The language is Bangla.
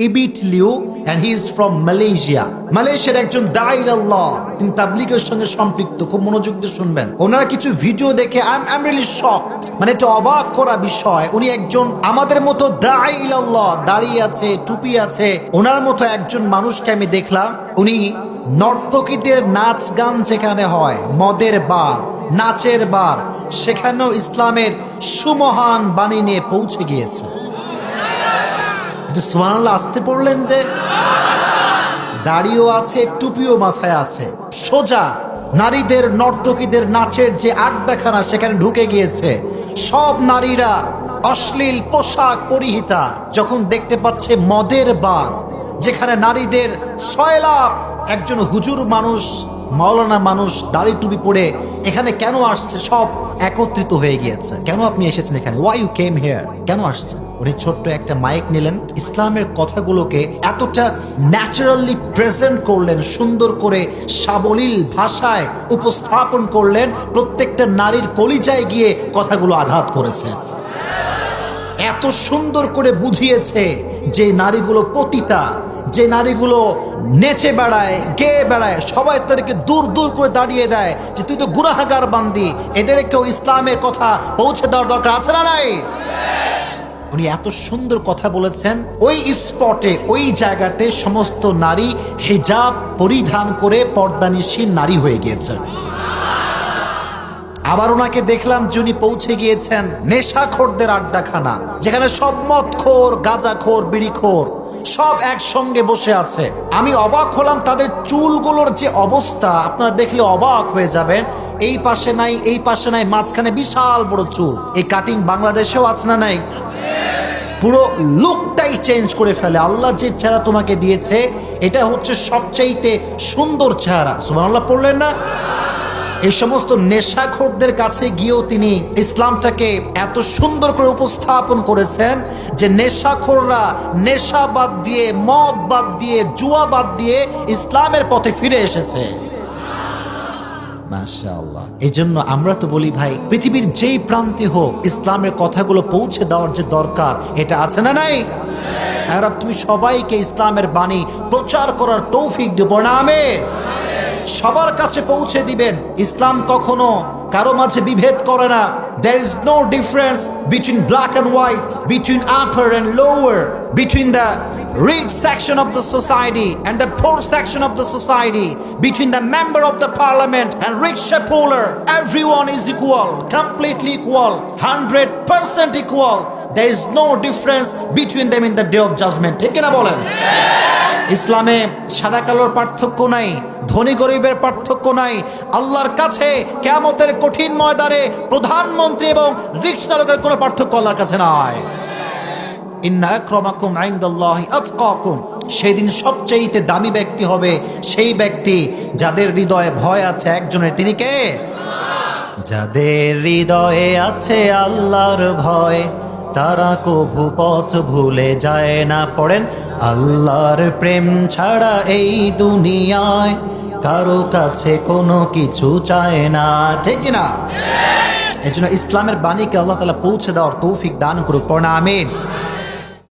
ইবিট Liu and he is from Malaysia। মালয়েশিয়ার একজন দাঈ আল্লাহ, তিনি তাবলীগের সঙ্গে সম্পৃক্ত। খুব মনোযোগ দিয়ে শুনবেন। ওনার কিছু ভিডিও দেখে I'm really shocked, মানে এটা অবাক করা বিষয়। উনি একজন আমাদের মতো দাঈ আল্লাহ, দাড়ি আছে, টুপি আছে, ওনার মতো একজন মানুষকে আমি দেখলাম। উনি নর্তকীদের নাচ গান যেখানে হয়, মদের বার, নাচের বার, সেখানেও ইসলামের সুমহান বাণী নিয়ে পৌঁছে গিয়েছে। সুবহানাল্লাহ আসতে পড়লেন যে, দাড়িও আছে, টুপিও মাথায় আছে, সোজা নারীদের নর্তকীদের নাচের যে আড্ডাখানা সেখানে ঢুকে গিয়েছে। সব নারীরা অশ্লীল পোশাক পরিহিতা, যখন দেখতে পাচ্ছে মদের বার যেখানে নারীদের সয়লাভ, একজন হুজুর মানুষ, মাওলানা মানুষ দাড়ি টুপি পরে এখানে কেন আসছে, সব একত্রিত হয়ে গিয়েছে। কেন আপনি এসেছেন এখানে? Why you came here? কেন আসছেন? উনি ছোট্ট একটা মাইক নিলেন, ইসলামের কথাগুলোকে এতটা ন্যাচারালি প্রেজেন্ট করলেন, সুন্দর করে সাবলীল ভাষায় উপস্থাপন করলেন, প্রত্যেকটা নারীর কলিজায় গিয়ে কথাগুলো আঘাত করেছে। এত সুন্দর করে বুঝিয়েছে যে নারীগুলো পতিতা, যে নারীগুলো নেচে বেড়ায়, গেয়ে বেড়ায়, সবাই তাদেরকে দূর দূর করে দাঁড়িয়ে দেয় যে তুই তো গুনাহগার বান্দি, এদেরকেও ইসলামের কথা পৌঁছে দেওয়ার দরকার আছে না নাই? উনি এত সুন্দর কথা বলেছেন। ওই স্পটে, ওই জায়গাতে সমস্ত নারী হিজাব পরিধান করে পর্দানিশীল নারী হয়ে গিয়েছে। আবার ওনাকে দেখলাম যিনি পৌঁছে গিয়েছেন নেশাখোরদের আড্ডাখানা, যেখানে সব মদখোর, গাঁজাখোর, বিড়িখোর সব একসঙ্গে বসে আছে। আমি অবাক হলাম তাদের চুলগুলোর যে অবস্থা, আপনারা দেখলে অবাক হয়ে যাবেন। এই পাশে নাই, এই পাশে নাই, মাঝখানে বিশাল বড় চুল। এই কাটিং বাংলাদেশেও আছে না নাই? পুরো লুকটাই চেঞ্জ করে ফেলে। আল্লাহ যে চেহারা তোমাকে দিয়েছে এটা হচ্ছে সবচাইতে সুন্দর চেহারা। সুবহানাল্লাহ পড়লেন না? এই সমস্ত নেশাখোরদের কাছে গিয়েও তিনি ইসলামটাকে এত সুন্দর করে উপস্থাপন করেছেন যে নেশাখোররা নেশা বাদ দিয়ে, মদ বাদ দিয়ে, জুয়া বাদ দিয়ে ইসলামের পথে ফিরে এসেছে। মাশাআল্লাহ। এই জন্য আমরা তো বলি ভাই, পৃথিবীর যেই প্রান্তে হোক ইসলামের কথাগুলো পৌঁছে দেওয়ার যে দরকার, এটা আছে না নাই? আর তুমি সবাইকে ইসলামের বাণী প্রচার করার তৌফিক দিও, পড়া আমিন। সবার কাছে পৌঁছে দিবেন। ইসলাম কখনো কারো মাঝে বিভেদ করে না। There is no difference between black and white, between upper and lower, between the rich section of the society and the poor section of the society, between the member of the parliament and rich shareholder. Everyone is equal, completely equal, 100% equal. There is no difference between them in the day of judgment. ঠিক কিনা বলেন? ইসলামে সাদা কালোর পার্থক্য নাই, ধনী গরিবের পার্থক্য নাই। আল্লাহর কাছে কিয়ামতের কঠিন ময়দানে প্রধানমন্ত্রী এবং রিকশা চালকের কোনো পার্থক্য আল্লাহর কাছে নাই। ইন্না আকরামাকুম ইনদাল্লাহি আতকাকুম। সেদিন সবচেয়ে দামি ব্যক্তি হবে সেই ব্যক্তি যাদের হৃদয়ে ভয় আছে একজনের, তিনি কে? যাদের হৃদয়ে আছে আল্লাহর ভয়, তারা কভু পথ ভুলে যায় না। পড়েন, আল্লাহর প্রেম ছাড়া এই দুনিয়ায় কারো কাছে কোনো কিছু চায় না। ঠিক কিনা? এই জন্য ইসলামের বাণীকে আল্লাহ তাআলা পৌঁছে দেওয়ার তৌফিক দান করুক, পড়েন আমিন।